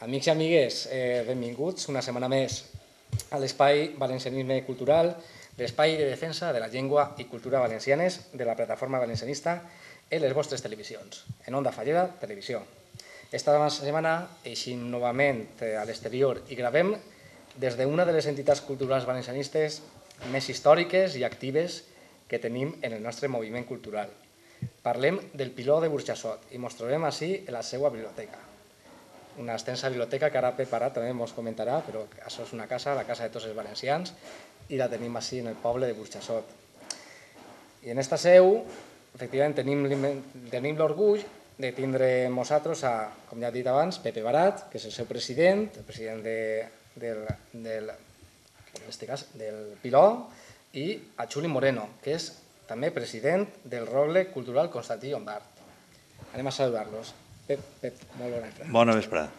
Amics i amigues, benvinguts una setmana més a l'Espai Valencianisme Cultural, l'espai de defensa de la llengua i cultura valencianes de la plataforma valencianista en les vostres televisions, en Onda Fallera Televisió. Esta setmana eixim novament a l'exterior i gravem des d'una de les entitats culturals valencianistes més històriques i actives que tenim en el nostre moviment cultural. Parlem del Piló de Burxassot i mos trobem així en la seva biblioteca. Una extensa biblioteca que ara Pep Arat també ens comentarà, però això és una casa, la casa de tots els valencians, i la tenim així en el poble de Burxassot. I en esta seu, efectivament, tenim l'orgull de tindre amb nosaltres, com ja he dit abans, Pepe Barat, que és el seu president, el president del Piló, i a Xuli Moreno, que és també president del Rogle Cultural Constantí Llombart. Anem a saludar-los. Pep, molt bona vesprada. Bona vesprada.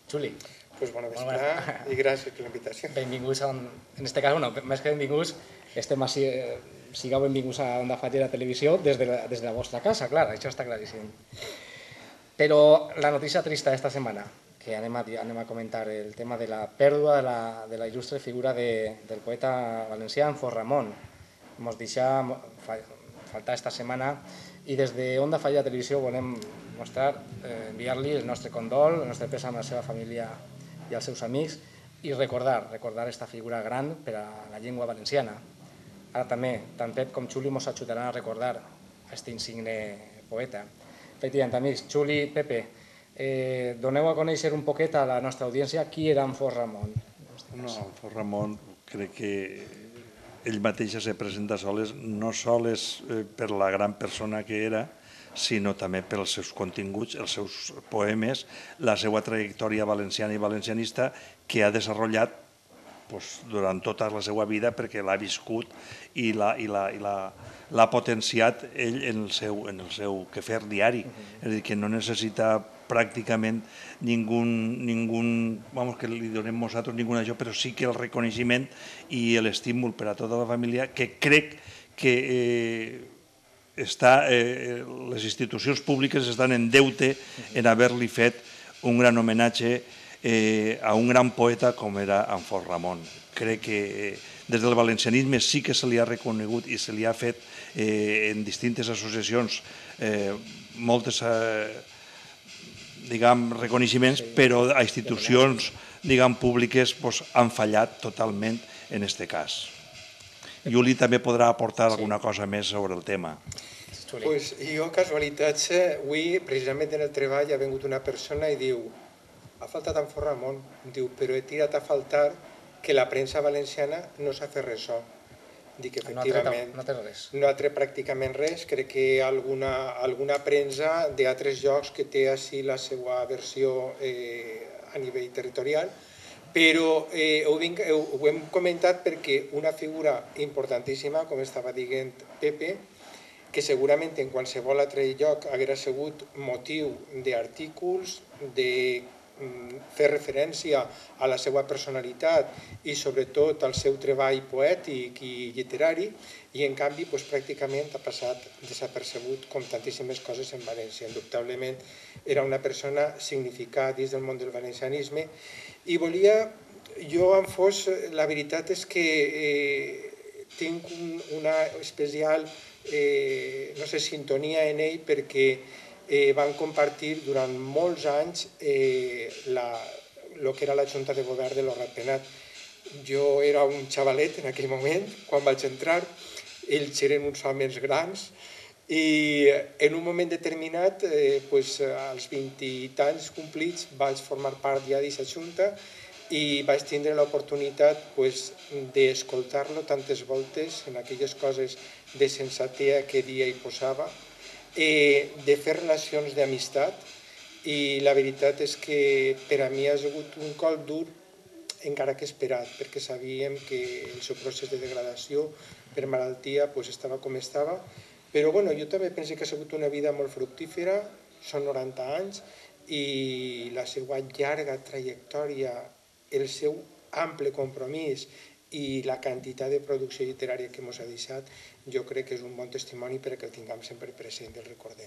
Xuli. Pues bona vesprada i gràcies per la invitació. Benvinguts, en este cas, més que benvinguts, sigueu benvinguts a Onda Fallera Televisió des de la vostra casa, clar, això està claríssim. Però la notícia trista d'esta setmana, que anem a comentar el tema de la pèrdua de la il·lustre figura del poeta valencià Anfos Ramon. Ens deixa faltar esta setmana i des de Onda Fallera Televisió volem enviar-li el nostre condol, el nostre pèsam a la seva família i als seus amics i recordar aquesta figura gran per a la llengua valenciana. Ara també, tant Pep com Xuli ens ajudaran a recordar aquest insigne poeta. Efectivament, amics, Xuli, Pepe, doneu a conèixer un poquet a la nostra audiència qui era Anfos Ramon. Anfos Ramon, crec que ell mateix se presenta soles, no soles per la gran persona que era, sinó també pels seus continguts, els seus poemes, la seva trajectòria valenciana i valencianista que ha desenvolupat durant tota la seva vida perquè l'ha viscut i l'ha potenciat ell en el seu quefer diari. És a dir, que no necessita pràcticament ningú que li donem nosaltres ningú això, però sí que el reconeixement i l'estímul per a tota la família, que crec que les institucions públiques estan en deute en haver-li fet un gran homenatge a un gran poeta com era Anfos Ramon. Crec que des del valencianisme sí que se li ha reconegut i se li ha fet en distintes associacions moltes reconeixements, però a institucions públiques han fallat totalment en aquest cas. Juli també podrà aportar alguna cosa més sobre el tema. Jo, casualitats, avui, precisament en el treball, ha vingut una persona i diu: ha faltat Anfos Ramon, diu, però he tirat a faltar que la premsa valenciana no s'ha fet ressò. Dic, efectivament, no ha tret pràcticament res. Crec que alguna premsa d'altres llocs que té així la seva versió a nivell territorial, però ho hem comentat perquè una figura importantíssima, com estava dient Pepe, que segurament en qualsevol altre lloc hagués sigut motiu d'artículs, de fer referència a la seva personalitat i sobretot al seu treball poètic i literari, i en canvi pràcticament ha passat desapercebut com tantíssimes coses en València. Indubtablement era una persona significada dins del món del valencianisme i volia, jo Anfos, la veritat és que tinc una especial sintonia en ell perquè van compartir durant molts anys el que era la Junta de Govern de lo Ratpenat. Jo era un xavalet en aquell moment, quan vaig entrar, ells eren uns homes grans i en un moment determinat, als 20 i tants complits, vaig formar part ja d'aquesta Junta i vaig tindre l'oportunitat d'escoltar-lo tantes voltes en aquelles coses de sensatea que dia i posava, de fer relacions d'amistat, i la veritat és que per a mi ha sigut un cop dur encara que esperat, perquè sabíem que el seu procés de degradació per malaltia estava com estava, però jo també penso que ha sigut una vida molt fructífera, són 90 anys, i la seva llarga trajectòria, el seu ample compromís i la quantitat de producció literària que ens ha deixat, jo crec que és un bon testimoni perquè el tinguem sempre present i el recordem.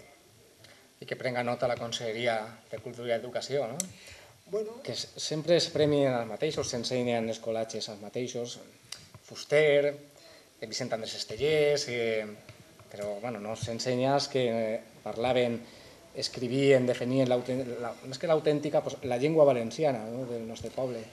I que prenga nota la Conselleria de Cultura i Educació, no? que sempre es premien els mateixos, s'ensenyen els col·latges als mateixos, Fuster, Vicent Andrés Estellers, però no s'ensenya els que parlaven, escrivien, definien més que l'autèntica, la llengua valenciana del nostre poble.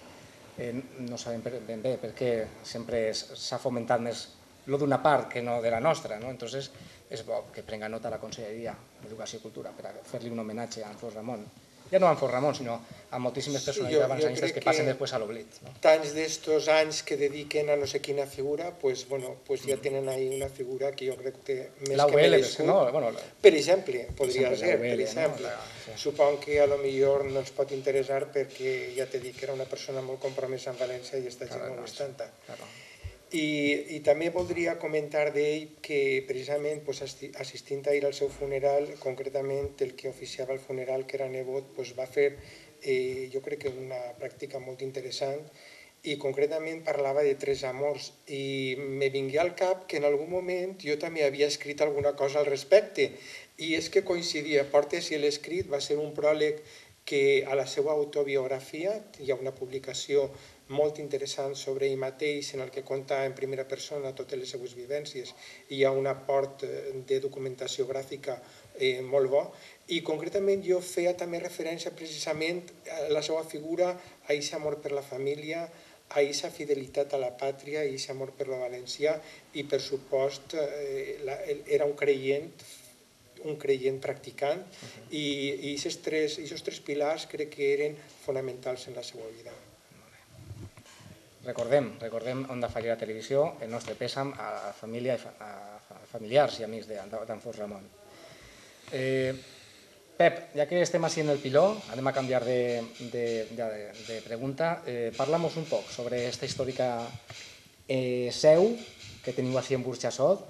No sabem ben bé perquè sempre s'ha fomentat més lo d'una part que no de la nostra, entonces és bo que prenga nota la Conselleria d'Educació i Cultura per fer-li un homenatge a Anfos Ramon. Ja no a Anfos Ramon, sinó a moltíssimes personalitats valencianistes que passen després a l'oblit. Tants d'estos anys que dediquen a no sé quina figura, ja tenen ahí una figura que jo crec que té més que merescut. Per exemple, podria ser, per exemple. Suponc que a lo millor no ens pot interessar perquè ja t'he dit que era una persona molt compromesa en València i esta gent no ho és tanta. I també voldria comentar d'ell que precisament assistint ahir al seu funeral, concretament el que oficiava el funeral, que era nebot, va fer jo crec que una pràctica molt interessant i concretament parlava de tres amors i me vingué al cap que en algun moment jo també havia escrit alguna cosa al respecte i és que coincidia, Portes i l'escrit va ser un pròleg que a la seva autobiografia hi ha una publicació molt interessant sobre ell mateix en el que conta en primera persona totes les seues vivències i hi ha un aport de documentació gràfica molt bo i concretament jo feia també referència precisament a la seva figura, a aquest amor per la família, a aquesta fidelitat a la pàtria, a aquest amor per la valencià i per supost era un creient practicant i aquests tres pilars crec que eren fonamentals en la seva vida. Recordem Onda Fallera Televisió, el nostre pèsam a familiars i amics d'Anfos Ramon. Pep, ja que estem així en el piló, anem a canviar de pregunta. Parla'm un poc sobre aquesta històrica seu que teniu així en Burxassot,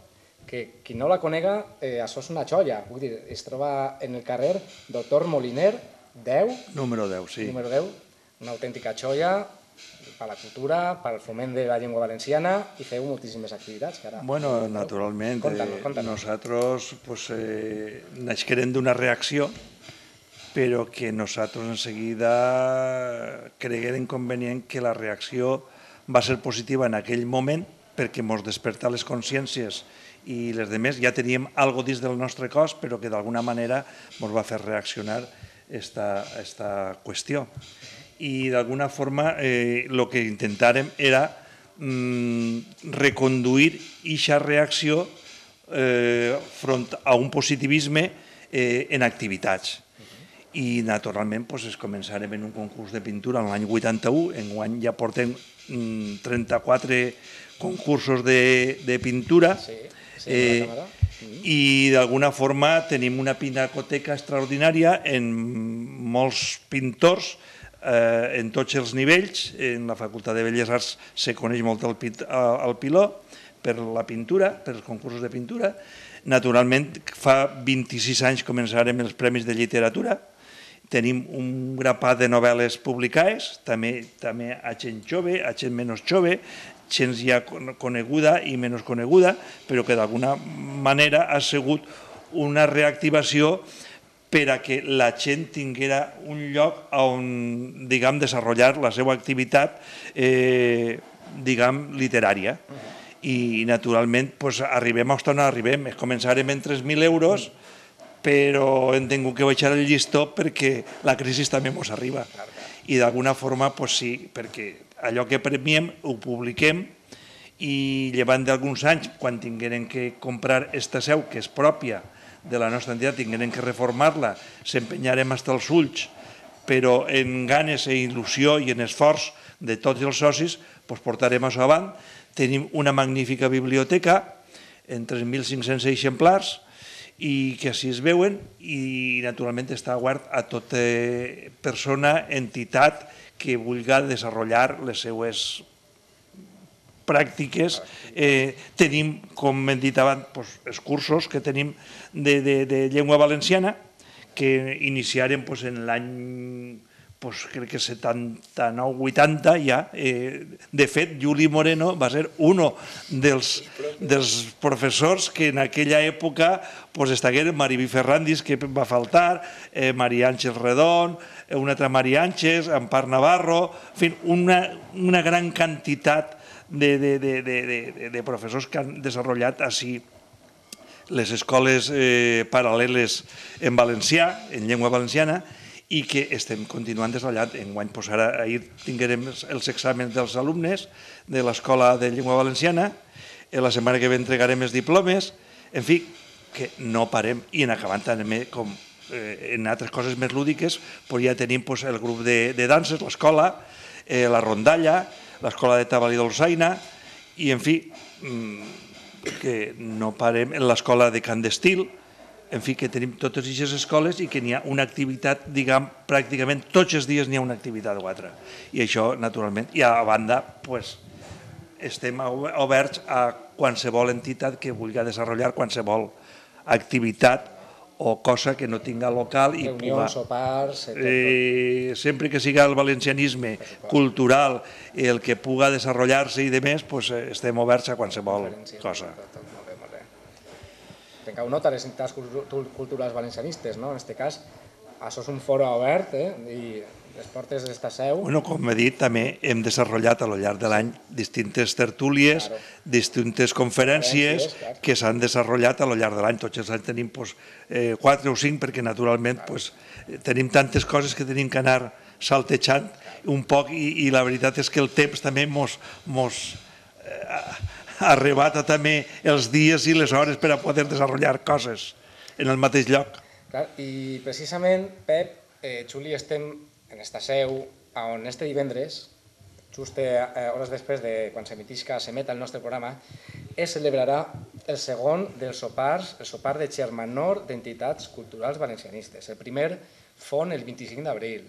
que qui no la conega, això és una xoia. Vull dir, es troba en el carrer Doctor Moliner, 10. Número 10, sí. Número 10, una autèntica xoia per la cultura, pel foment de la llengua valenciana i feu moltíssimes activitats. Bueno, naturalment, nosaltres naixerem d'una reacció, però que nosaltres en seguida creguem convenient que la reacció va ser positiva en aquell moment perquè ens desperta les consciències i les demés ja teníem alguna cosa dins del nostre cos, però que d'alguna manera ens va fer reaccionar aquesta qüestió. I d'alguna forma el que intentàrem era reconduir aquesta reacció front a un positivisme en activitats. I naturalment es començarem en un concurs de pintura l'any 81, enguany ja portem 34 concursos de pintura i d'alguna forma tenim una pinacoteca extraordinària en molts pintors en tots els nivells. En la Facultat de Belles Arts se coneix molt el piló per la pintura, per els concursos de pintura. Naturalment, fa 26 anys començarem els Premis de Literatura. Tenim un grapat de novel·les publicades, també a gent jove, a gent menys jove, gent ja coneguda i menys coneguda, però que d'alguna manera ha sigut una reactivació per a que la gent tinguera un lloc on, diguem, desenvolupar la seva activitat, diguem, literària. I, naturalment, arribem on arribem. Començarem en 3.000 euros, però hem tingut que baixar el llistó perquè la crisi també ens arriba. I d'alguna forma, sí, perquè allò que premiem ho publiquem i llevant d'alguns anys, quan tinguem que comprar esta seu, que és pròpia de la nostra entitat, tinguem que reformar-la, s'empenyarem fins als ulls, però en ganes i il·lusió i en esforç de tots els socis portarem això avant. Tenim una magnífica biblioteca en 3.500 exemplars i que així es veuen i naturalment està obert a tota persona, entitat que vulgui desenvolupar les seues pràctiques. Tenim, com hem dit abans, els cursos que tenim de llengua valenciana que iniciarem en l'any crec que 79-80 ja. De fet, Juli Moreno va ser un dels professors que en aquella època estagueren Mariví Ferrandis, que va faltar, Maria Àngels Redón, una altra Maria Àngels, Ampar Navarro, en fi, una gran quantitat de professors que han desenvolupat així les escoles paral·leles en valencià, en llengua valenciana, i que estem continuant desenvolupant. Enguany, ahir tinguérem els exàmens dels alumnes de l'Escola de Llengua Valenciana, la setmana que ve entregarem els diplomes, en fi, que no parem, i en acabant també, com en altres coses més lúdiques, ja tenim el grup de danses, l'escola, la rondalla, l'escola de Tabalí Dolçaina, i en fi, que no parem en l'escola de Can d'Estil, en fi, que tenim totes aquestes escoles i que n'hi ha una activitat, diguem, pràcticament tots els dies n'hi ha una activitat o altra. I això, naturalment, i a banda, estem oberts a qualsevol entitat que vulgui desenvolupar qualsevol activitat o cosa que no tinga local i reunions, sopars... Sempre que siga el valencianisme cultural el que puga desenvolupar-se i de més, estem oberts a qualsevol cosa. Prengueu nota les entitats culturals valencianistes, no? En aquest cas, això és un foro obert i les portes d'esta seu... Com he dit, també hem desenvolupat a lo llarg de l'any distintes tertúlies, distintes conferències que s'han desenvolupat a lo llarg de l'any. Tots els anys tenim 4 o 5 perquè, naturalment, tenim tantes coses que tenim que anar saltejant un poc i la veritat és que el temps també mos arrebata també els dies i les hores per a poder desenvolupar coses en el mateix lloc. I precisament, Pep, Juli, estem en esta seu on este divendres, just hores després de quan s'emeta el nostre programa, es celebrarà el segon dels sopars, el sopar de Germanor d'entitats culturals valencianistes. El primer fon el 25 d'abril.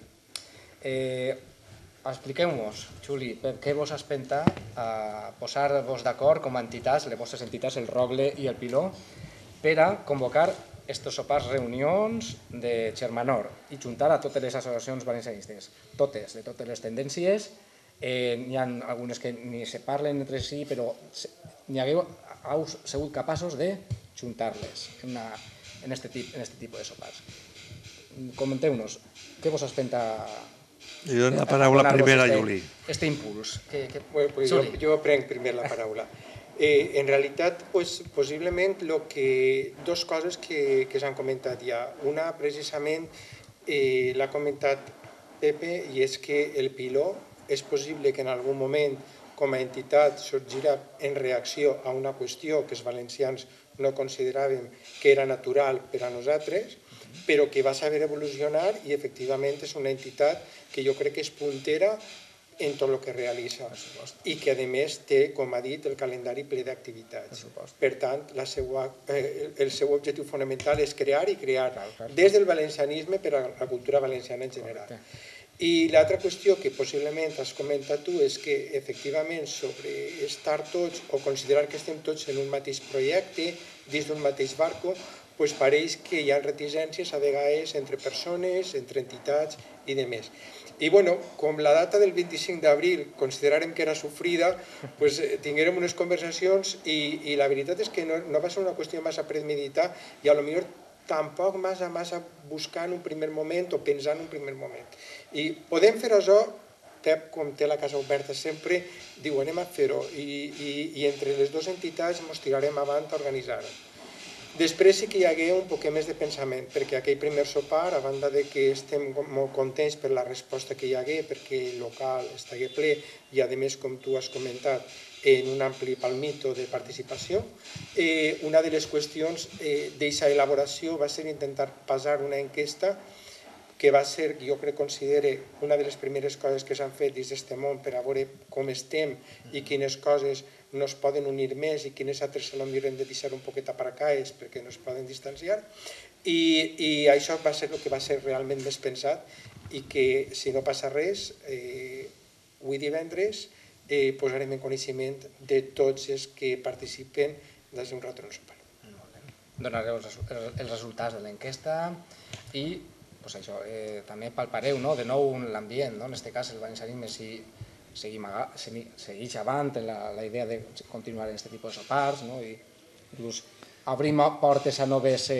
Expliqueu-nos, Juli, per què vos espenta a posar-vos d'acord com a entitats, les vostres entitats, el Rogle i el Piló, per a convocar estos sopars reunions de Germanor i juntar a totes les associacions valencianistes, totes, de totes les tendències. N'hi ha algunes que ni se parlen entre si, però heu sigut capaços de juntar-les en aquest tipus de sopars. Comenteu-nos, què vos espenta... Jo dono la paraula primer a Juli. Este impuls. Jo prenc primer la paraula. En realitat, possiblement, dues coses que s'han comentat ja. Una, precisament, l'ha comentat Pepe, i és que el Piló és possible que en algun moment, com a entitat, sorgirà en reacció a una qüestió que els valencians no consideràvem que era natural per a nosaltres, però que va saber evolucionar i efectivament és una entitat que jo crec que és puntera en tot el que realitza i que a més té, com ha dit, el calendari ple d'activitats. Per tant, el seu objectiu fonamental és crear i crear des del valencianisme per a la cultura valenciana en general. I l'altra qüestió que possiblement has comentat tu és que efectivament sobre estar tots o considerar que estem tots en un mateix projecte, dins d'un mateix barco, pareix que hi ha reticències a vegades entre persones, entre entitats i demés. I com la data del 25 d'abril consideràrem que era sofrida, tinguérem unes conversacions i la veritat és que no va ser una qüestió massa premeditar i potser tampoc massa buscar en un primer moment o pensar en un primer moment. I podem fer això, Pep, com té la casa oberta sempre, diu anem a fer-ho i entre les dues entitats ens tirarem avant a organitzar-ho. Després sí que hi hagué un poc més de pensament, perquè aquell primer sopar, a banda que estem molt contents per la resposta que hi hagué, perquè el local estigué ple i, a més, com tu has comentat, en un ampli palmito de participació, una de les qüestions d'aquesta elaboració va ser intentar passar una enquesta que va ser, jo crec, considere una de les primeres coses que s'han fet dins d'aquest món per a veure com estem i quines coses no es poden unir més i quines altres potser hem de deixar un poquet aparcades perquè no es poden distanciar. I això va ser el que va ser realment més pensat i que, si no passa res, avui divendres posarem en coneixement de tots els que participen des d'un rato en sopar. Donareu els resultats de l'enquesta i també palpareu de nou l'ambient, en aquest cas el valencianisme segueix avant en la idea de continuar en aquest tipus de sopars, i inclús obrim portes a noves...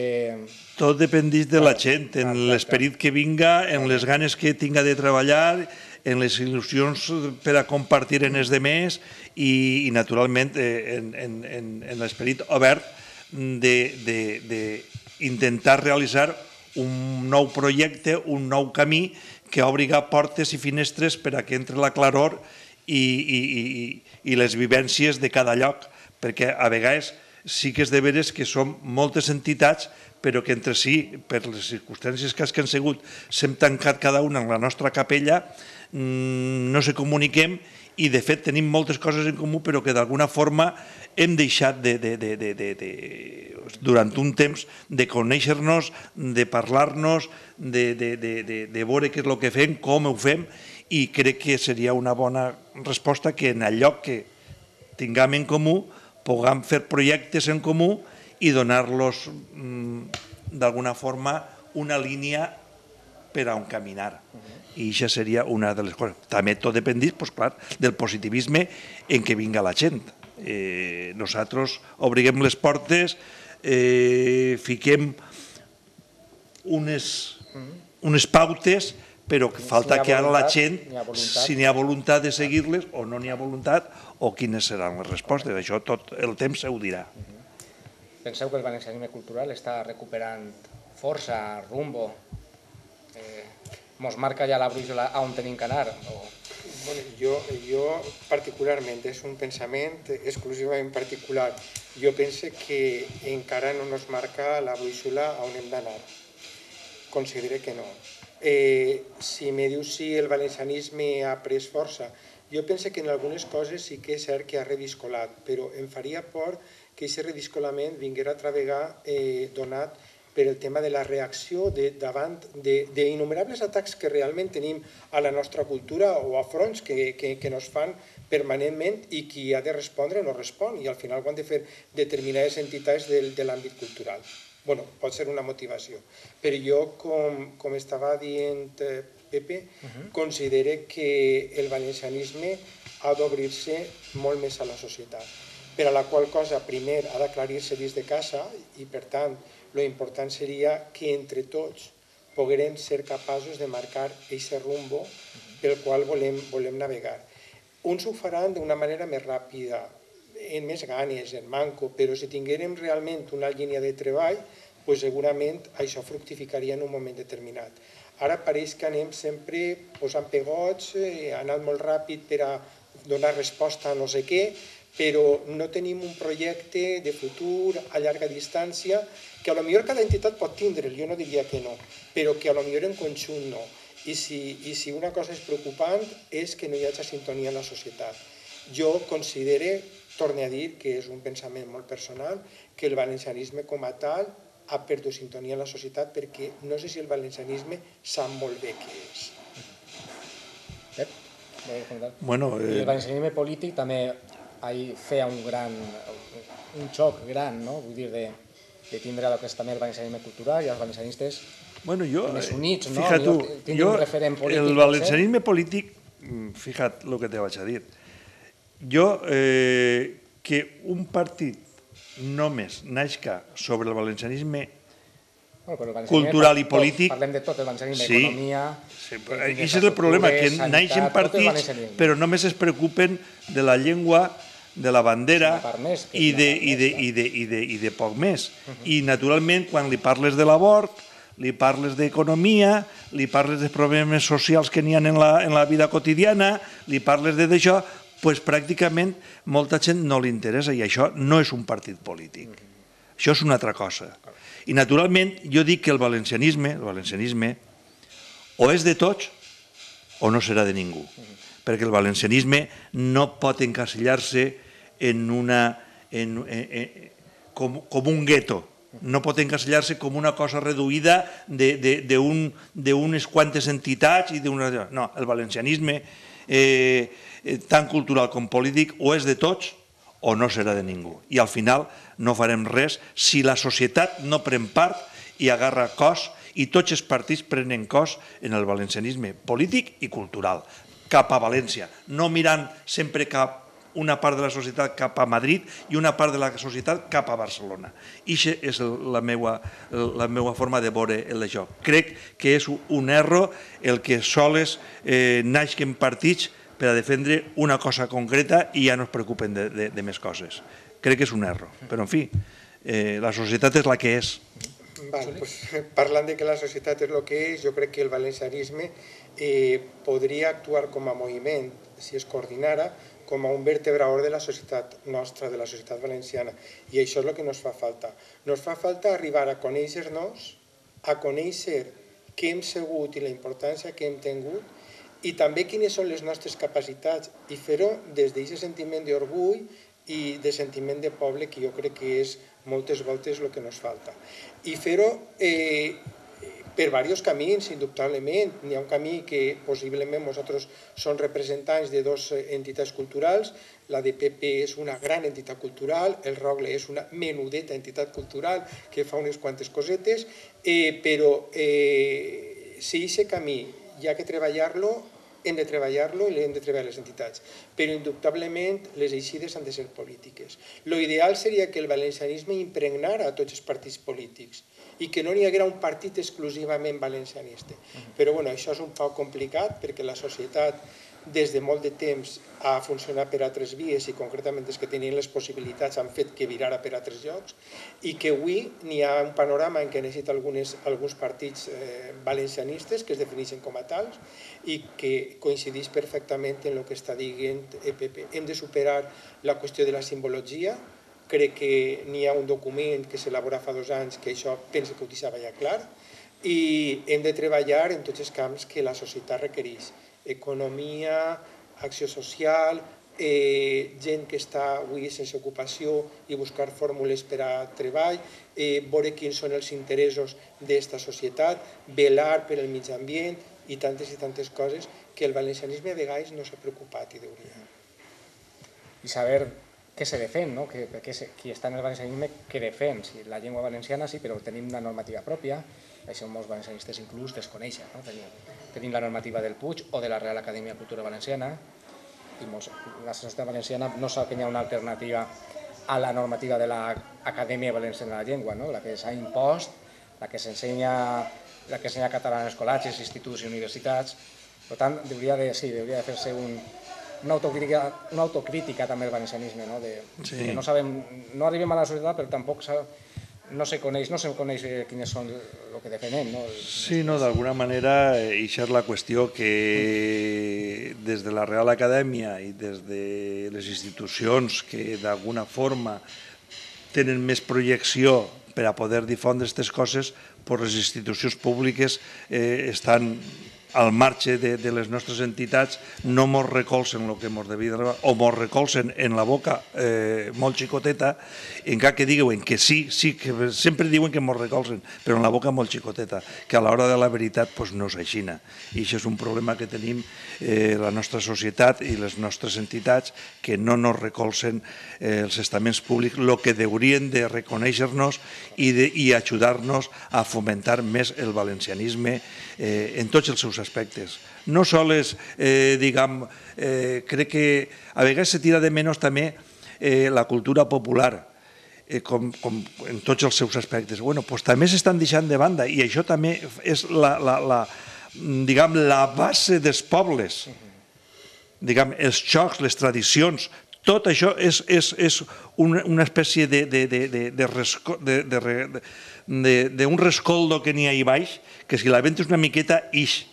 Tot dependeix de la gent, en l'esperit que vinga, en les ganes que tinga de treballar, en les il·lusions per a compartir en els demés i naturalment, en l'esperit obert d'intentar realitzar un nou projecte, un nou camí que obri portes i finestres per a que entre la claror i les vivències de cada lloc, perquè a vegades sí que és de veres que som moltes entitats, però que entre si, per les circumstàncies que han sigut, s'hem tancat cada una en la nostra capella, no se comuniquem i de fet tenim moltes coses en comú, però que d'alguna forma hem deixat durant un temps de conèixer-nos, de parlar-nos, de veure què és el que fem, com ho fem, i crec que seria una bona resposta que en allò que tinguem en comú puguem fer projectes en comú i donar-los d'alguna forma una línia per a on caminar. I això seria una de les coses. També tot dependís, clar, del positivisme en què vinga la gent. Nosaltres obriguem les portes, fiquem unes pautes, però falta que ara la gent, si n'hi ha voluntat de seguir-les o no n'hi ha voluntat, o quines seran les respostes. Això tot el temps ho dirà. Penseu que el valencianisme cultural està recuperant força, rumbo? Mos marca ja la brúixola on tenim que anar? Jo particularment, és un pensament exclusivament particular. Jo penso que encara no ens marca la brúixola on hem d'anar. Considero que no. Si me dius si el valencianisme ha pres força, jo penso que en algunes coses sí que és cert que ha reviscolat, però em faria por que aquest reviscolament vinguera altra vegada donat per el tema de la reacció davant d'innomerables atacs que realment tenim a la nostra cultura o afronts que nos fan permanentment i qui ha de respondre no respon i al final ho han de fer determinades entitats de l'àmbit cultural. Bueno, pot ser una motivació, però jo, com estava dient Pepe, considero que el valencianisme ha d'obrir-se molt més a la societat, per a la qual cosa primer ha d'aclarir-se dins de casa i per tant lo important seria que entre tots poguérem ser capaços de marcar aquest rumbo pel qual volem navegar. Uns ho faran d'una manera més ràpida, en més ganes, en manco, però si tinguérem realment una línia de treball, segurament això fructificaria en un moment determinat. Ara pareix que anem sempre posant pegots, anant molt ràpid per a donar resposta a no sé què, però no tenim un projecte de futur a llarga distància que potser cada entitat pot tindre, jo no diria que no, però que potser en conjunt no. I si una cosa és preocupant és que no hi hagi sintonia en la societat. Jo considero, torno a dir, que és un pensament molt personal, que el valencianisme com a tal ha perdut sintonia en la societat perquè no sé si el valencianisme sap molt bé què és. Pep, voleu comentar? El valencianisme polític també feia un xoc gran, vull dir, de tindre el que és també el valencianisme cultural i els valencianistes més units, no? Jo, el valencianisme polític, fija't el que te vaig a dir, jo que un partit només naixca sobre el valencianisme cultural i polític... Parlem de tot, el valencianisme, economia... Aquest és el problema, que naixen partits però només es preocupen de la llengua, de la bandera i de poc més. I naturalment quan li parles de l'abort, li parles d'economia, li parles dels problemes socials que n'hi ha en la vida quotidiana, li parles d'això, doncs pràcticament molta gent no li interessa i això no és un partit polític. Això és una altra cosa. I naturalment jo dic que el valencianisme o és de tots o no serà de ningú, perquè el valencianisme no pot encasillar-se com un gueto, no pot encasillar-se com una cosa reduïda d'unes quantes entitats. No, el valencianisme tant cultural com polític o és de tots o no serà de ningú. I al final no farem res si la societat no pren part i agarra cos i tots els partits prenen cos en el valencianisme polític i cultural, cap a València, no mirant sempre cap una part de la societat cap a Madrid i una part de la societat cap a Barcelona. Ixa és la meva forma de veure això. Crec que és un error el que sols naixen partits per a defendre una cosa concreta i ja no es preocupen de més coses. Crec que és un error, però en fi, la societat és la que és. Parlant de que la societat és el que és, jo crec que el valencianisme podria actuar com a moviment, si es coordinara, com a un vertebrador de la societat nostra, de la societat valenciana. I això és el que ens fa falta. Ens fa falta arribar a conèixer-nos, a conèixer què hem sigut i la importància que hem tingut, i també quines són les nostres capacitats, i fer-ho des d'aquest sentiment d'orgull i de sentiment de poble, que jo crec que és moltes voltes el que ens falta. I fer-ho per diversos camins, indubtablement. N'hi ha un camí que possiblement nosaltres som representants de dues entitats culturals. La de PP és una gran entitat cultural, el Rogle és una menudeta entitat cultural que fa unes quantes cosetes, però si aquest camí hi ha que treballar-lo, hem de treballar-lo i hem de treballar les entitats. Però indubtablement les eixides han de ser polítiques. L'ideal seria que el valencianisme impregnara a tots els partits polítics i que no n'hi haguera un partit exclusivament valencianista. Però això és un poc complicat perquè la societat des de molt de temps ha funcionat per altres vies i concretament des que tenien les possibilitats han fet que virara per altres llocs i que avui n'hi ha un panorama en què necessita alguns partits valencianistes que es defineixen com a tals i que coincideix perfectament en el que està dient PP. Hem de superar la qüestió de la simbologia. Crec que n'hi ha un document que s'elabora fa 2 anys que això penso que ho deixava ja clar i hem de treballar en tots els camps que la societat requereix. Economia, acció social, gent que està avui sense ocupació i buscar fórmules per a treball, veure quins són els interessos d'esta societat, velar per el mig ambient i tantes coses que el valencianisme a vegades no s'ha preocupat i deuria. I saber què se defèn, no? Qui està en el valencianisme, què defèn? La llengua valenciana sí, però tenim una normativa pròpia, això molts valencianistes inclús desconeixen. Tenim la normativa del Puig o de la Real Acadèmia de Cultura Valenciana i la societat valenciana no sap que hi ha una alternativa a la normativa de l'Acadèmia Valenciana de la Llengua, la que s'ha impost, la que s'ensenya català en els col·legis, instituts i universitats. Per tant, hauria de fer-se una autocrítica també al valencianisme, que no arribem a la societat però tampoc no se coneix quines són el que defenem. Sí, d'alguna manera, això és la qüestió que des de la Real Acadèmia i des de les institucions que d'alguna forma tenen més projecció per a poder difondre aquestes coses, les institucions públiques estan al marge de les nostres entitats, no mos recolzen el que mos devia o mos recolzen en la boca molt xicoteta, encara que diuen que sí, que sempre diuen que mos recolzen, però en la boca molt xicoteta, que a l'hora de la veritat no és així. I això és un problema que tenim la nostra societat i les nostres entitats, que no nos recolzen els estaments públics, el que haurien de reconèixer-nos i ajudar-nos a fomentar més el valencianisme en tots els seus aspectes. No sols, crec que a vegades se tira de menys també la cultura popular, com en tots els seus aspectes. També s'estan deixant de banda i això també és la base dels pobles. Els jocs, les tradicions, tot això és una espècie d'un rescoldo que n'hi ha ahí baix, que si la ventes una miqueta, ix.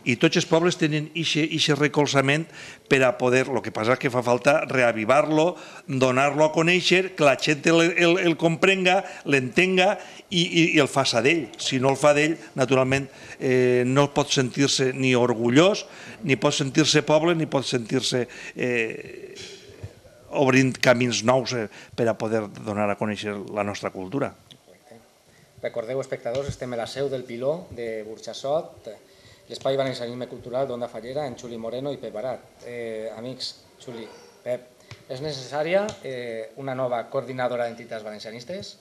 I tots els pobles tenen aquest recolzament per a poder, el que passa és que fa falta reavivar-lo, donar-lo a conèixer, que la gent el comprenga, l'entenga i el faça d'ell. Si no el fa d'ell, naturalment no pot sentir-se ni orgullós, ni pot sentir-se poble, ni pot sentir-se obrint camins nous per a poder donar a conèixer la nostra cultura. Recordeu, espectadors, estem a la seu del Piló de Burxassot, l'Espai Valencianisme Cultural d'Onda Fallera, en Xuli Moreno i Pep Barat. Amics, Xuli, Pep, és necessària una nova coordinadora d'entitats valencianistes,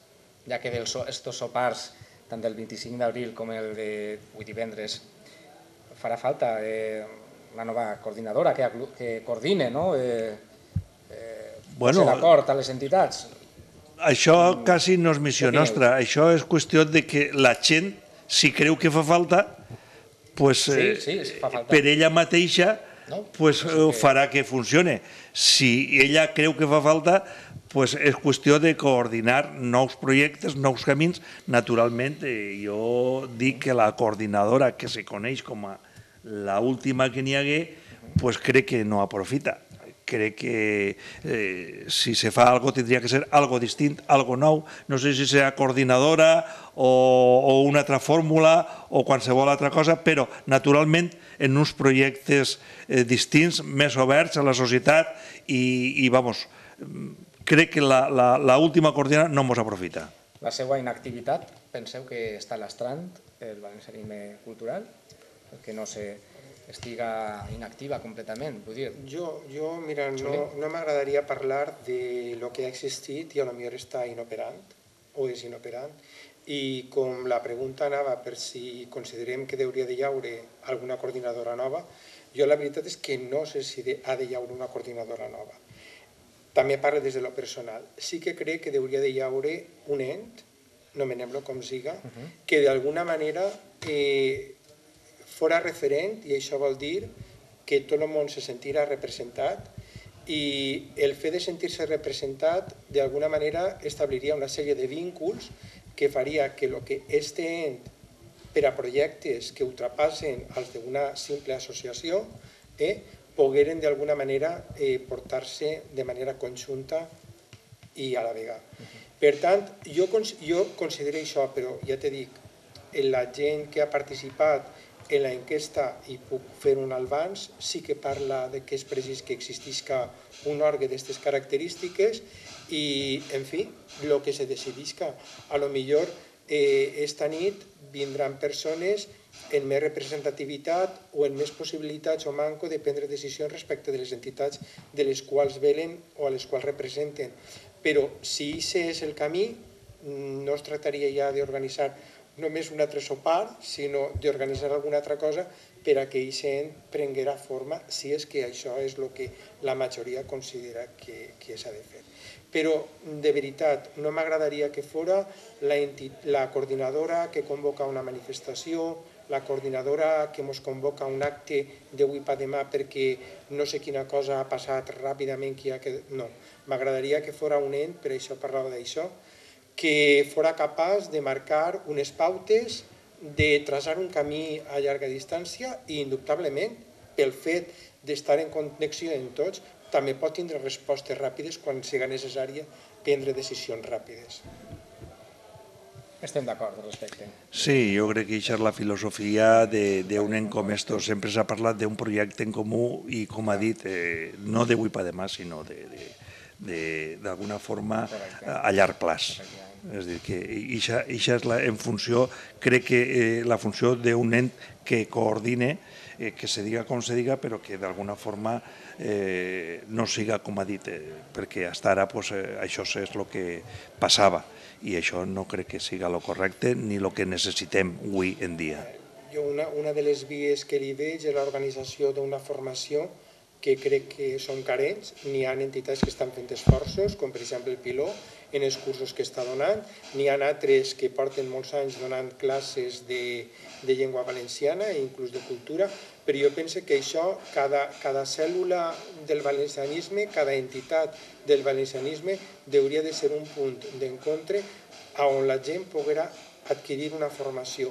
ja que d'estos sopars tant del 25 d'abril com el d'avui divendres, farà falta una nova coordinadora que coordine l'acord a les entitats. Això quasi no és missió nostra, això és qüestió de que la gent, si creu que fa falta, per ella mateixa farà que funcione. Si ella creu que fa falta, és qüestió de coordinar nous projectes, nous camins. Naturalment, jo dic que la coordinadora que se coneix com a l'última que n'hi hagué, crec que no aprofita. Crec que si se fa alguna cosa tindria que ser algo distint, algo nou. No sé si serà coordinadora o una altra fórmula o qualsevol altra cosa, però naturalment en uns projectes distints, més oberts a la societat i crec que l'última coordinadora no ens aprofita. La seva inactivitat, penseu que està lastrant el valencianisme cultural? Que no estiga inactiva completament, vull dir. Jo, mira, no m'agradaria parlar de lo que ha existit i potser està inoperant o és inoperant, i com la pregunta anava per si considerem que hauria de haure alguna coordinadora nova, jo la veritat és que no sé si ha de haure una coordinadora nova. També parlo des de lo personal. Sí que crec que hauria de haure un ent, nomenem-lo com siga, que d'alguna manera fora referent, i això vol dir que tot el món se sentirà representat, i el fet de sentir-se representat d'alguna manera establiria una sèrie de vínculs que faria que el que este ent per a projectes que ultrapassen els d'una simple associació pogueren d'alguna manera portar-se de manera conjunta i a la vegada. Per tant, jo considero això, però ja t'he dit, la gent que ha participat en l'enquesta, i puc fer un avanç, sí que parla que és precís que existisca un òrgan d'aquestes característiques i, en fi, el que se decidisca. A lo millor esta nit vindran persones en més representativitat o en més possibilitats o manco de prendre decisions respecte de les entitats de les quals velen o a les quals representen. Però si aquest és el camí, no es tractaria ja d'organitzar només un altre sopar, sinó d'organitzar alguna altra cosa per a que aquest ent prenguera forma, si és que això és el que la majoria considera que s'ha de fer. Però, de veritat, no m'agradaria que fora la coordinadora que convoca una manifestació, la coordinadora que ens convoca un acte d'avui per demà perquè no sé quina cosa ha passat ràpidament. No, m'agradaria que fora un ent, per això parlava d'això, que fora capaç de marcar unes pautes, de traçar un camí a llarga distància i, indubtablement, pel fet d'estar en connexió amb tots, també pot tindre respostes ràpides quan sigui necessària prendre decisions ràpides. Estem d'acord al respecte. Sí, jo crec que això és la filosofia d'un ent com esto. Sempre s'ha parlat d'un projecte en comú i, com ha dit, no d'avui per demà, sinó d'alguna forma a llarg plaç. És a dir, que això és en funció, crec que la funció d'un ent que coordine, que se diga com se diga, però que d'alguna forma no siga com ha dit, perquè fins ara això és el que passava i això no crec que siga el correcte ni el que necessitem avui en dia. Jo una de les vies que li veig és l'organització d'una formació que crec que són carents. N'hi ha entitats que estan fent esforços, com per exemple el Piló, en els cursos que està donant. N'hi ha altres que porten molts anys donant classes de llengua valenciana i inclús de cultura, però jo penso que això, cada cèl·lula del valencianisme, cada entitat del valencianisme hauria de ser un punt d'encontre on la gent poguera adquirir una formació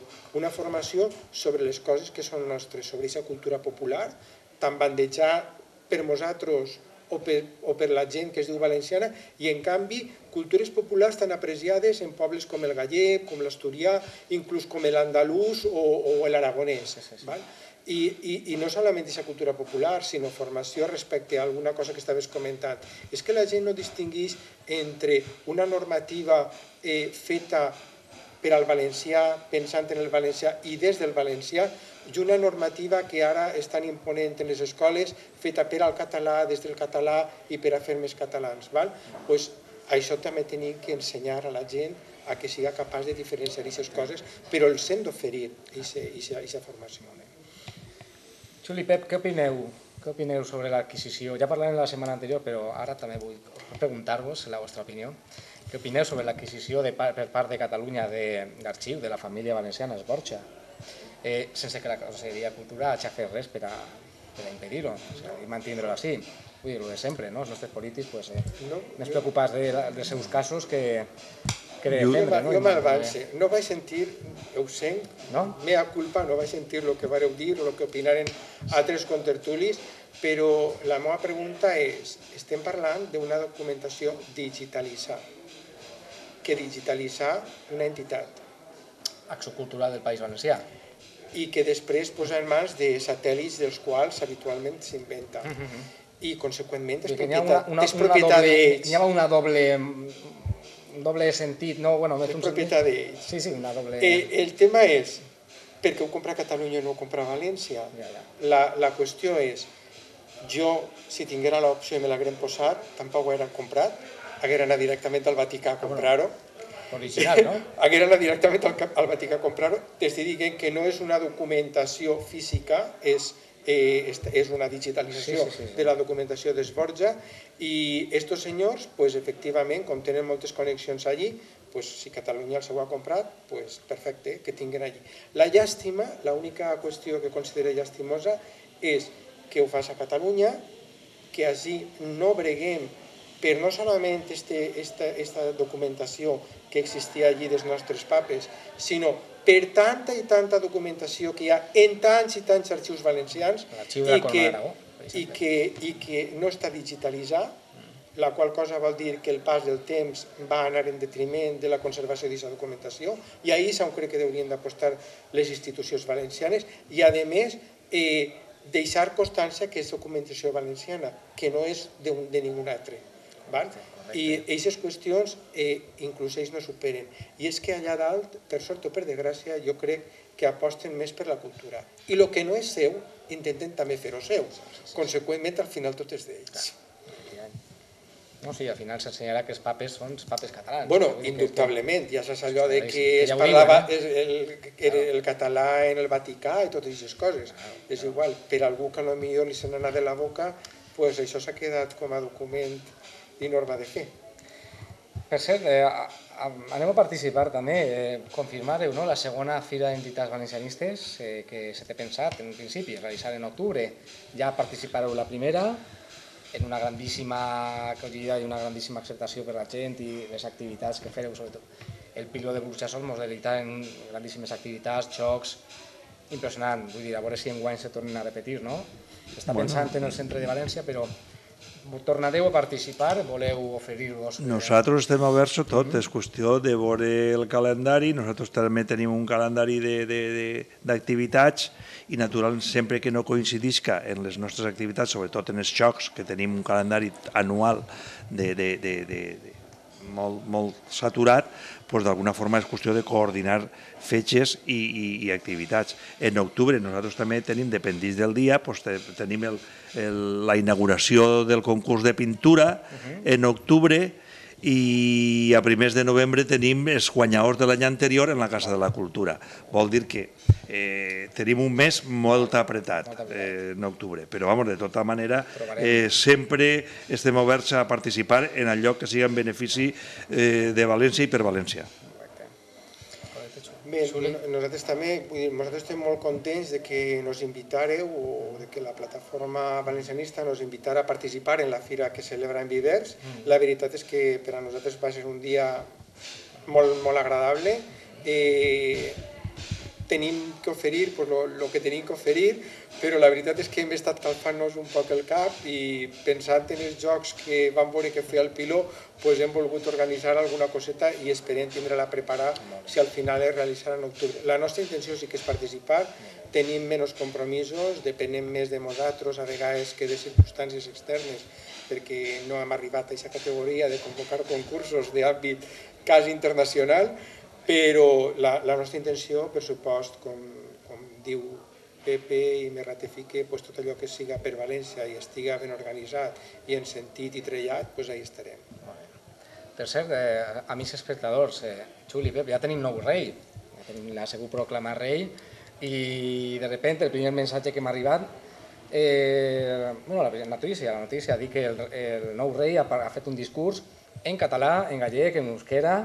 sobre les coses que són nostres, sobre aquesta cultura popular, tan bandejar per nosaltres o per la gent que es diu valenciana, i en canvi cultures populars tan apreciades en pobles com el gallec, com l'asturià, inclús com l'andalús o l'aragonès. I no solament aquesta cultura popular, sinó formació respecte a alguna cosa que estaves comentant. És que la gent no distingueix entre una normativa feta per al valencià, pensant en el valencià i des del valencià, i una normativa que ara és tan imponent en les escoles, feta per al català, des del català i per a fer més catalans. Això també tenim que ensenyar a la gent a que siga capaç de diferenciar aquestes coses, però el sent d'oferir aquesta formació. Xuli, Pep, què opineu? Què opineu sobre l'adquisició? Ja parlàvem la setmana anterior, però ara també vull preguntar-vos la vostra opinió. Què opineu sobre l'adquisició per part de Catalunya d'arxiu de la família valenciana Esborxa, sense que la Conselleria de Cultura hagi fet res per a impedir-ho i mantenir-ho així? Vull dir, el de sempre, no? Els nostres polítics més preocupats dels seus casos que de defendre. Jo m'avance, no vaig sentir, ho sent, mea culpa, no vaig sentir el que vareu dir o el que opinaren altres contertulis, però la meva pregunta és, estem parlant d'una documentació digitalitzada, que digitalitzar una entitat. Acció Cultural del País Valencià. I que després posa en mans de satèl·lits dels quals habitualment s'inventa. I, conseqüentment, és propietat d'ells. Hi ha una doble sentit, no? És propietat d'ells. Sí, una doble... El tema és, per què ho compra Catalunya i no ho compra València? La qüestió és, jo, si tinguera l'opció i me l'hagueren posat, tampoc ho haguera comprat, haguera anat directament al Vaticà a comprar-ho. Original, no? Haguera anat directament al Vaticà a comprar-ho. T'estic dient que no és una documentació física, és una digitalització de la documentació d'Esborja, i estos senyors, efectivament, com tenen moltes connexions allí, si Catalunya els ho ha comprat, perfecte, que tinguin allí. La llàstima, l'única qüestió que considero llàstimosa és que ho fas a Catalunya, que així no breguem per no solament aquesta documentació que existia allí dels nostres papes, sinó per tanta i tanta documentació que hi ha en tants i tants arxius valencians i que no està digitalitzat, la qual cosa vol dir que el pas del temps va anar en detriment de la conservació d'aquesta documentació, i ahir és on crec que haurien d'apostar les institucions valencianes, i a més deixar constància que és documentació valenciana, que no és de ningú altre. I aquestes qüestions inclús ells no superen. I és que allà dalt, per sort o per desgràcia, jo crec que aposten més per la cultura. I el que no és seu, intenten també fer-ho seu. Conseqüentment, al final tot és d'ells. No, sí, al final s'ensenyarà que els papes són els papes catalans. Bueno, indubtablement, ja saps allò de que es parlava el català en el Vaticà i totes aquestes coses. És igual, per algú que potser li se n'ha anat de la boca, això s'ha quedat com a document i norma de fe. Per cert, anem a participar també, confirmareu la segona Fira d'Entitats Valencianistes que se té pensat en principi realitzar en octubre. Ja participareu la primera, en una grandíssima acollida i una grandíssima acceptació per la gent i les activitats que fareu, sobretot el Piló de Burxasol mos dedica en grandíssimes activitats, jocs, impressionant. Vull dir, a veure si enguany se tornen a repetir, no? Està pensant en el centre de València, però tornareu a participar? Voleu oferir-vos? Nosaltres estem oberts a tot, és qüestió de veure el calendari. Nosaltres també tenim un calendari d'activitats i, naturalment, sempre que no coincidisca en les nostres activitats, sobretot en els jocs, que tenim un calendari anual molt saturat, d'alguna forma és qüestió de coordinar fetges i activitats. En octubre nosaltres també tenim, dependís del dia, tenim la inauguració del concurs de pintura en octubre, i a primers de novembre tenim els guanyadors de l'any anterior en la Casa de la Cultura. Vol dir que tenim un mes molt apretat en octubre, però de tota manera sempre estem oberts a participar en allò que sigui en benefici de València i per València. Bé, nosaltres també, nosaltres estem molt contents de que nos invitareu o de que la plataforma valencianista nos invitara a participar en la fira que celebra en Vivers. La veritat és que per a nosaltres va ser un dia molt agradable. Tenim que oferir el que tenim que oferir, però la veritat és que hem estat calfant-nos un poc el cap i pensant en els jocs que vam veure que feia el Piló, hem volgut organitzar alguna coseta i esperem tindre-la preparada si al final es realitzarà en octubre. La nostra intenció sí que és participar, tenim menys compromisos, depenem més de nosaltres a vegades que de circumstàncies externes, perquè no hem arribat a aquesta categoria de convocar concursos d'àmbit quasi internacional, però la nostra intenció, per supost, com diu Pepe i me ratifique, tot allò que siga per València i estiga ben organitzat i en sentit i trellat, ahí estarem. Per cert, amics espectadors, Juli, Pep, ja tenim nou rei, l'ha segut proclamat rei, i de repente el primer missatge que m'ha arribat, la notícia, diu que el nou rei ha fet un discurs en català, en gallec, en euskera,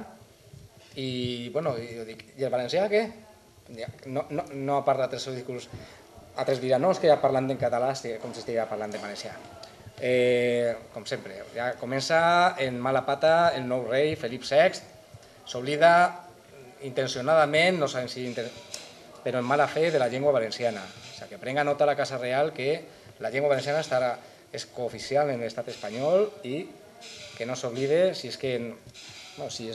i jo dic, i el valencià què? No ha parlat el seu discurs. Altres diran, no, és que ja parlant en català com si estigués parlant en valencià. Com sempre, ja comença en mala pata el nou rei, Felip VI, s'oblida intencionadament, no sabem si però en mala fe de la llengua valenciana. O sigui, que prenga nota a la Casa Real que la llengua valenciana és cooficial en l'estat espanyol i que no s'oblide si és que si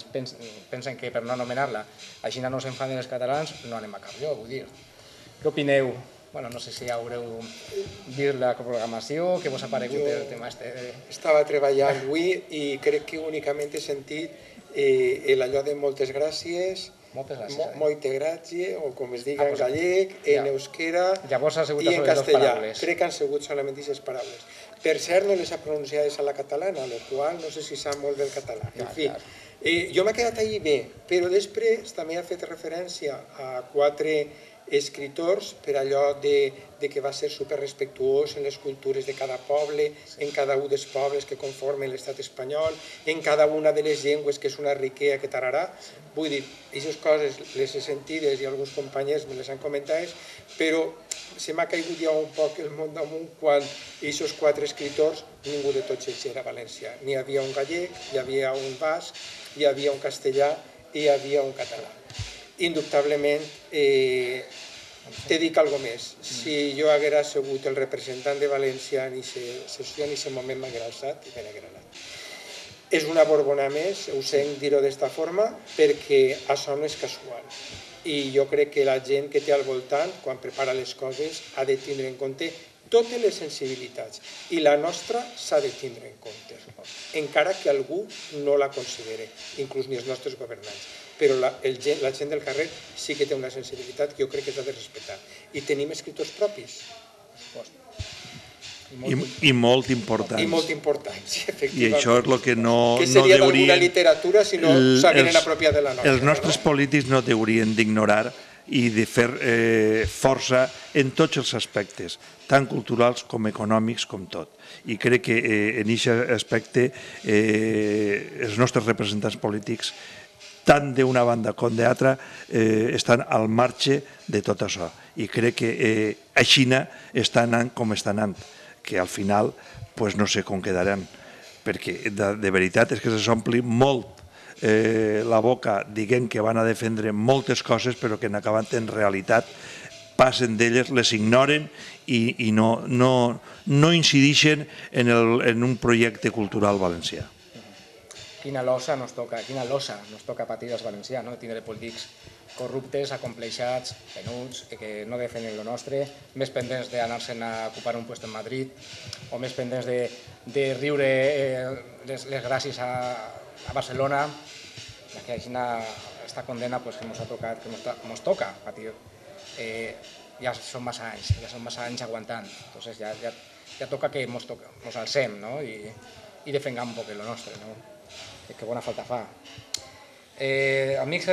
pensen que per no anomenar-la així no s'enfaden els catalans, no anem a cap lloc, vull dir. Què opineu? No sé si haureu vist la programació, què vos ha paregut el tema este? Estava treballant avui i crec que únicament he sentit allò de moltes gràcies, moite grazie, o com es diga en gallec, en euskera i en castellà. Crec que han sigut solament aquestes paraules. Per cert, no les ha pronunciades a la catalana, el qual no sé si sap molt bé el català. En fi, jo m'he quedat allí bé, però després també ha fet referència a 4 escriptors per allò de que va ser superrespectuós en les cultures de cada poble, en cada un dels pobles que conformen l'estat espanyol, en cada una de les llengües, que és una riquea que tararà. Vull dir, aquestes coses les he sentides i alguns companys me les han comentat, però se m'ha caigut ja un poc el món damunt quan aquests 4 escriptors, ningú de tots ells era valencià. N'hi havia un gallec, hi havia un basc, hi havia un castellà i hi havia un català. Indubtablement, te dic alguna més. Si jo haguera sigut el representant de València en aquesta sessió, en aquest moment m'haguera alçat i m'haguera anat. És una borbona més, ho sent dir-ho d'esta forma, perquè això no és casual. I jo crec que la gent que té al voltant, quan prepara les coses, ha de tindre en compte totes les sensibilitats. I la nostra s'ha de tindre en compte, encara que algú no la considere, inclús ni els nostres governants. Però la gent del carrer sí que té una sensibilitat que jo crec que s'ha de respectar. I tenim escriptors propis. I molt importants. I molt importants, efectivament. I això és el que no deurien... Que seria d'alguna literatura si no s'hagueren apropiat de la nostra. Els nostres polítics no deurien d'ignorar i de fer força en tots els aspectes, tant culturals com econòmics com tot. I crec que en aquest aspecte els nostres representants polítics, tant d'una banda com d'altra, estan al marge de tot això. I crec que a Xina està anant com està anant, que al final no sé com quedaran, perquè de veritat és que s'ompli molt la boca dient que van a defendre moltes coses però que n'acabant en realitat passen d'elles, les ignoren i no incideixen en un projecte cultural valencià. Quina losa nos toca patir els valencians, tindre polítics corruptes, acompleixats, venuts, que no defenen el nostre, més pendents d'anar-se'n a ocupar un lloc en Madrid o més pendents de riure les gràcies a Barcelona, que aquesta condena que ens ha tocat, que ens toca patir, ja són massa anys aguantant. Entonces ja toca que ens alcem i defengam un poc el nostre. Que bona falta fa. Amics,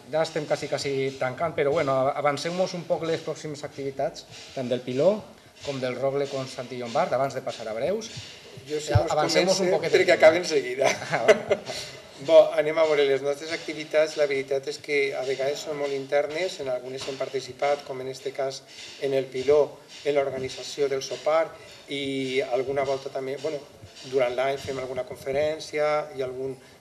ja estem quasi tancant, però avancem-nos un poc les pròximes activitats, tant del Piló com del Rogle Constantí Llombart, abans de passar a breus. Jo si no us començo, perquè acaben seguida. Anem a veure les nostres activitats. La veritat és que a vegades són molt internes, en algunes hem participat, com en aquest cas en el Piló, en l'organització del sopar, i alguna volta també, durant l'any fem alguna conferència i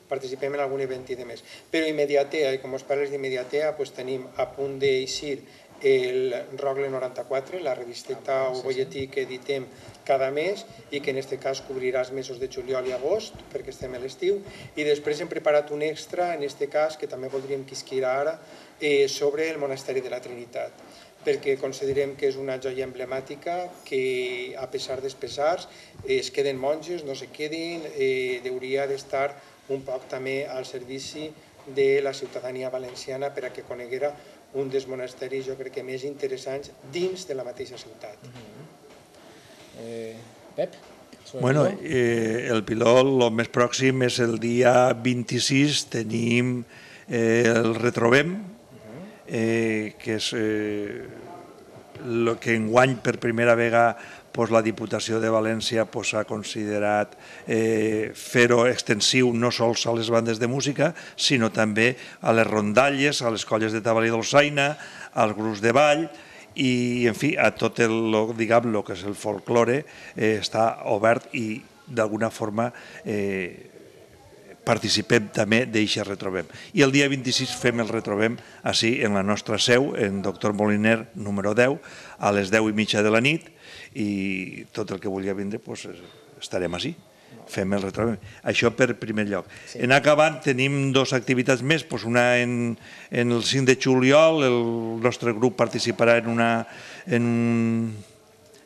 participem en algun event i demés. Però immediatea, i com us parles d'immediatea, tenim a punt d'eixir el Rogle 94, la revisteta o bolletí que editem cada mes i que en aquest cas cobrirà els mesos de juliol i agost, perquè estem a l'estiu, i després hem preparat un extra, en aquest cas, que també voldríem que isquira ara, sobre el Monasteri de la Trinitat, perquè considerem que és una joia emblemàtica que, a pesar dels pesars, es queden monges, no se quedin, hauria d'estar un poc també al servici de la ciutadania valenciana per a que coneguera un dels monasteris, jo crec que més interessants dins de la mateixa ciutat. Pep? Bueno, el piló, el més pròxim és el dia 26, tenim el Retrobem, que és el que enguany per primera vegada la Diputació de València ha considerat fer-ho extensiu no sols a les bandes de música, sinó també a les rondalles, a les colles de tabal i dolçaina, als grups de ball, i, en fi, a tot el que és el folklore està obert i, d'alguna forma, participem també d'eixe Retrobem. I el dia 26 fem el Retrobem així en la nostra seu, en Doctor Moliner número 10, a les 10:30 de la nit, i tot el que volia vindre estarem així, fem el Retrobem. Això per primer lloc. En acabant tenim dues activitats més, una en el 5 de juliol, el nostre grup participarà en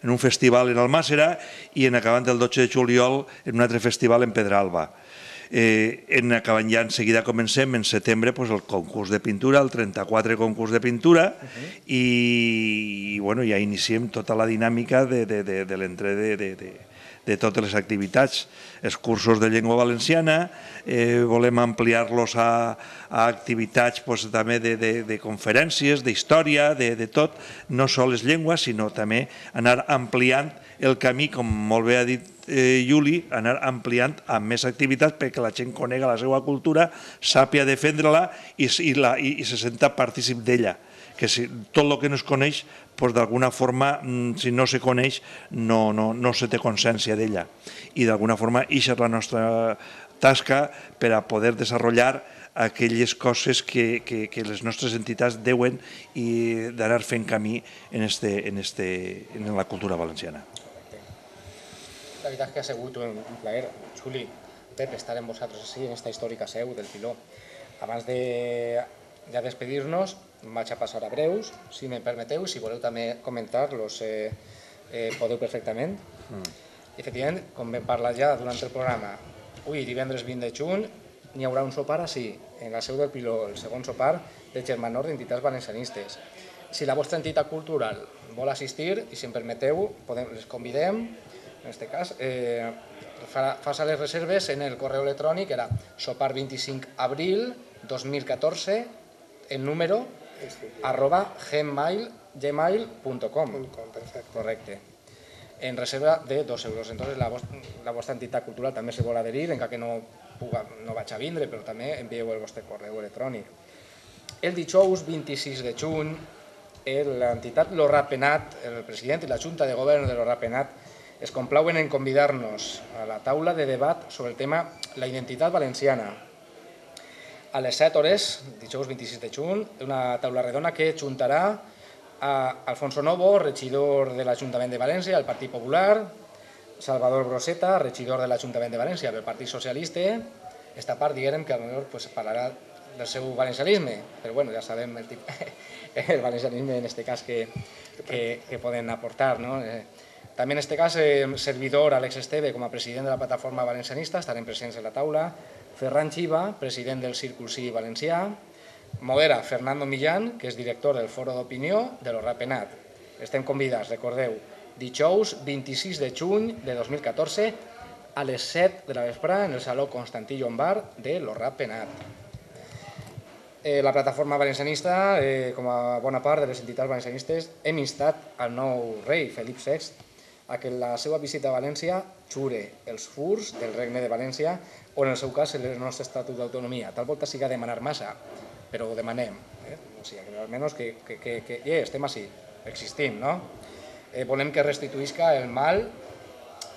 un festival en Almàssera, i en acabant el 12 de juliol en un altre festival en Pedralba. En acabant ja en seguida comencem en setembre el concurs de pintura, el 34 concurs de pintura, i ja iniciem tota la dinàmica de l'entrada de totes les activitats. Els cursos de llengua valenciana, volem ampliar-los a activitats també de conferències, d'història, de tot, no sols les llengües, sinó també anar ampliant el camí, com molt bé ha dit Juli, anar ampliant amb més activitats perquè la gent conega la seva cultura, sàpia defendre-la i se senta partícip d'ella. Que tot el que no es coneix, d'alguna forma, si no se coneix, no se té consciència d'ella. I d'alguna forma, això és la nostra tasca per a poder desenvolupar aquelles coses que les nostres entitats deuen i d'anar fent camí en la cultura valenciana. La veritat és que ha sigut un plaer. Juli, Pep, estar amb vosaltres així en esta històrica seu del Piló. Abans de despedir-nos, vaig a passar a breus, si me permeteu, i si voleu també comentar-los, podeu perfectament. Efectivament, com vam parlar ja durant el programa, avui, divendres 20 de juny, n'hi haurà un sopar així, en la seu del Piló, el segon sopar del Germanor d'Entitats Valencianistes. Si la vostra entitat cultural vol assistir, i si em permeteu, les convidem, en aquest cas, fas les reserves en el correu electrònic, era sopar25abril2014, el número, @gmail.com. Correcte. En reserva de 2 euros. Entonces, la vostra entitat cultural també se vol adherir, encara que no vaig a vindre, però també envieu el vostre correu electrònic. El dijous 26 de juny, l'entitat Lo Ratpenat, el president i la Junta de Govern de Lo Ratpenat, es complauen en convidar-nos a la taula de debat sobre el tema la identitat valenciana. A les 7 hores, dijous 26 de juny, una taula redona que juntarà a Alfonso Novo, regidor de l'Ajuntament de València, del Partit Popular, Salvador Broseta, regidor de l'Ajuntament de València, del Partit Socialista. Esta part, diguem que potser parlarà del seu valencianisme, però bueno, ja sabem el valencianisme en aquest cas que poden aportar, no? També en aquest cas, servidor Àlex Esteve, com a president de la plataforma valencianista, estarem presents en la taula. Ferran Xiva, president del Círcul Cívic Valencià. Modera Fernando Millán, que és director del Foro d'Opinió de Lo Ratpenat. Estem convidats, recordeu, dijous 26 de juny de 2014 a les 7 de la vesprada en el Saló Constantí Llombart de Lo Ratpenat. La plataforma valencianista, com a bona part de les entitats valencianistes, hem instat al nou rei, Felip VI, a que en la seva visita a València jure els furs del Regne de València o, en el seu cas, el nostre Estatut d'Autonomia. Tal volta siga demanar massa, però ho demanem. O sigui, almenys que estem així, existim, no? Volem que restituïsca el mal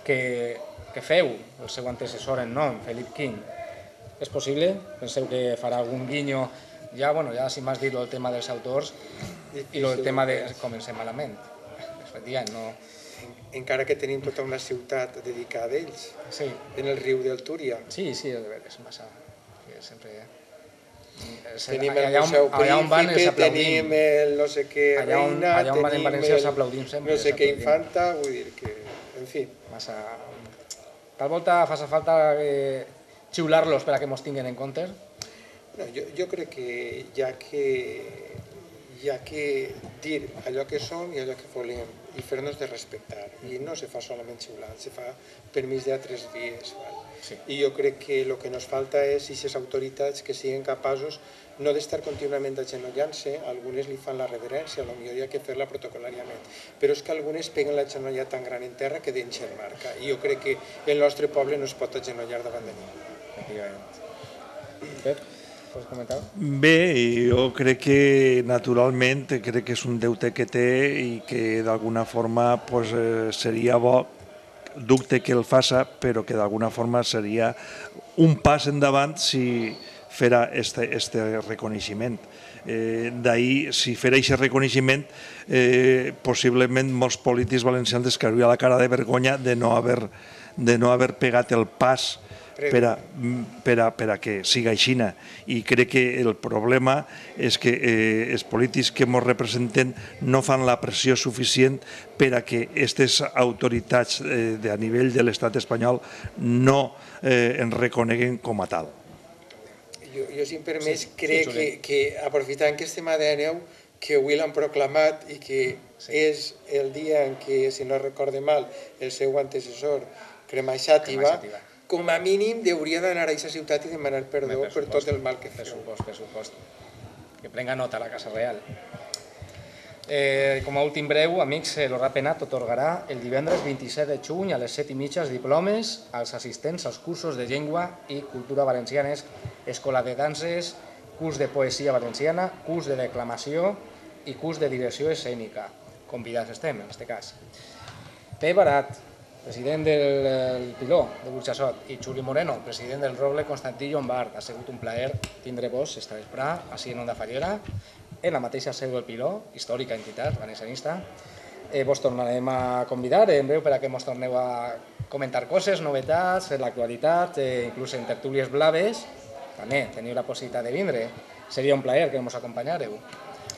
que feu el seu antecessor en nom, Felip V. És possible? Penseu que farà algun guinyo? Ja, si m'has dit el tema dels autors i el tema de... Comencem malament. Efectivament, no... Encara que tenim tota una ciutat dedicada a ells, en el riu del Túria. Sí, és de veres, massa. Sempre... Tenim el Museu Príncipe, tenim el no sé què reina, tenim el no sé què infanta, vull dir que, en fi. Tal volta fa falta xiular-los per a que mos tinguen en compte? Jo crec que hi ha que dir allò que som i allò que volem. i fer-nos de respectar. I no se fa solament xiulant, se fa per mig d'altres vies. I jo crec que el que ens falta és aquestes autoritats que siguin capaços no d'estar contínuament agenollant-se, algunes li fan la reverència, potser hi ha que fer-la protocolàriament, però és que algunes peguen la genolla tan gran en terra que deixen marca, i jo crec que el nostre poble no es pot agenollar davant de ningú. Pep, pots comentar? Bé, jo crec que naturalment crec que és un deute que té i que d'alguna forma seria bo dubte que el faça, però que d'alguna forma seria un pas endavant si fera este reconeixement. D'ahir, si fera aquest reconeixement, possiblement molts polítics valencians es cauria la cara de vergonya de no haver pegat el pas per a que siga així. I crec que el problema és que els polítics que ens representen no fan la pressió suficient per a que aquestes autoritats a nivell de l'estat espanyol no ens reconeguen com a tal. Jo, si em permets, crec que aprofitant que estem a D9, que avui l'han proclamat i que és el dia en què, si no recorde mal, el seu antecessor, Cremà Xàtiva, com a mínim hauria d'anar a aquesta ciutat i demanar perdó per tot el mal que feu. Pressupost. Que prenga nota a la Casa Real. Com a últim breu, amics, l'Horapenat atorgarà el divendres 27 de juny a les 7:30 els diplomes als assistents als cursos de llengua i cultura valencianes, escola de danses, curs de poesia valenciana, curs de declamació i curs de direcció escènica. Convidats estem, en aquest cas. Pep Barat, president del Piló, de Burxassot, i Xuli Moreno, president del Roble Constantí Llombard. Ha sigut un plaer tindre-vos esta vesprà, així en Onda Fallera, en la mateixa seu del Piló, històrica entitat valencianista. Vos tornarem a convidar en breu per a que ens torneu a comentar coses, novetats, l'actualitat, inclús en tertúlies blaves. També teniu la possibilitat de vindre. Seria un plaer que ens acompanyareu.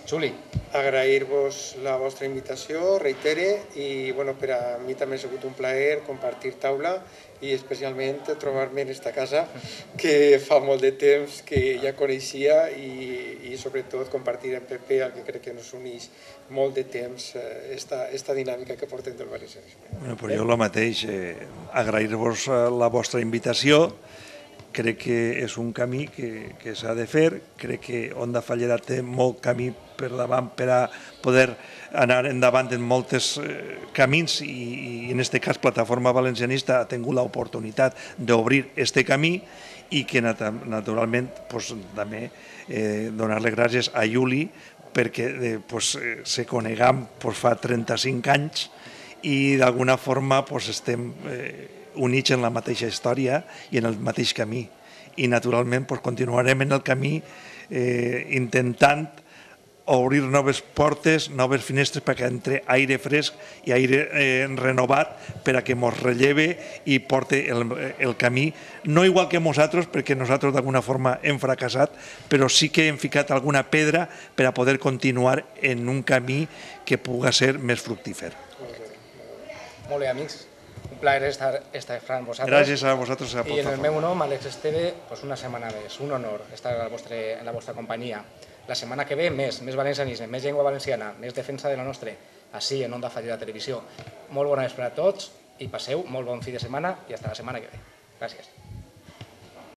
Xuli. Agrair-vos la vostra invitació, reitere, i per a mi també ha sigut un plaer compartir taula i especialment trobar-me en aquesta casa que fa molt de temps que ja coneixia i sobretot compartir amb Pepe, el que crec que ens uneix molt de temps, esta dinàmica que portem del valencianisme. Jo el mateix, agrair-vos la vostra invitació. Crec que és un camí que s'ha de fer, crec que Onda Fallera té molt camí per davant per a poder anar endavant en molts camins i en aquest cas Plataforma Valencianista ha tingut l'oportunitat d'obrir aquest camí i que naturalment també donar-li gràcies a Juli perquè se conegam fa 35 anys i d'alguna forma estem units en la mateixa història i en el mateix camí. I naturalment continuarem en el camí intentant obrir noves portes, noves finestres perquè entre aire fresc i aire renovat per a que ens relleve i porti el camí, no igual que nosaltres, perquè nosaltres d'alguna forma hem fracassat, però sí que hem ficat alguna pedra per a poder continuar en un camí que pugui ser més fructífer. Molt bé, amics. Un plaer estar amb vosaltres. Gràcies a vosaltres. I en el meu nom, Àlex Esteve, una setmana més, un honor estar en la vostra companyia. La setmana que ve, més valencianisme, més llengua valenciana, més defensa de la nostra, així en Onda Fallera Televisió. Molt bona vesprada a tots i passeu molt bon fi de setmana i fins la setmana que ve. Gràcies.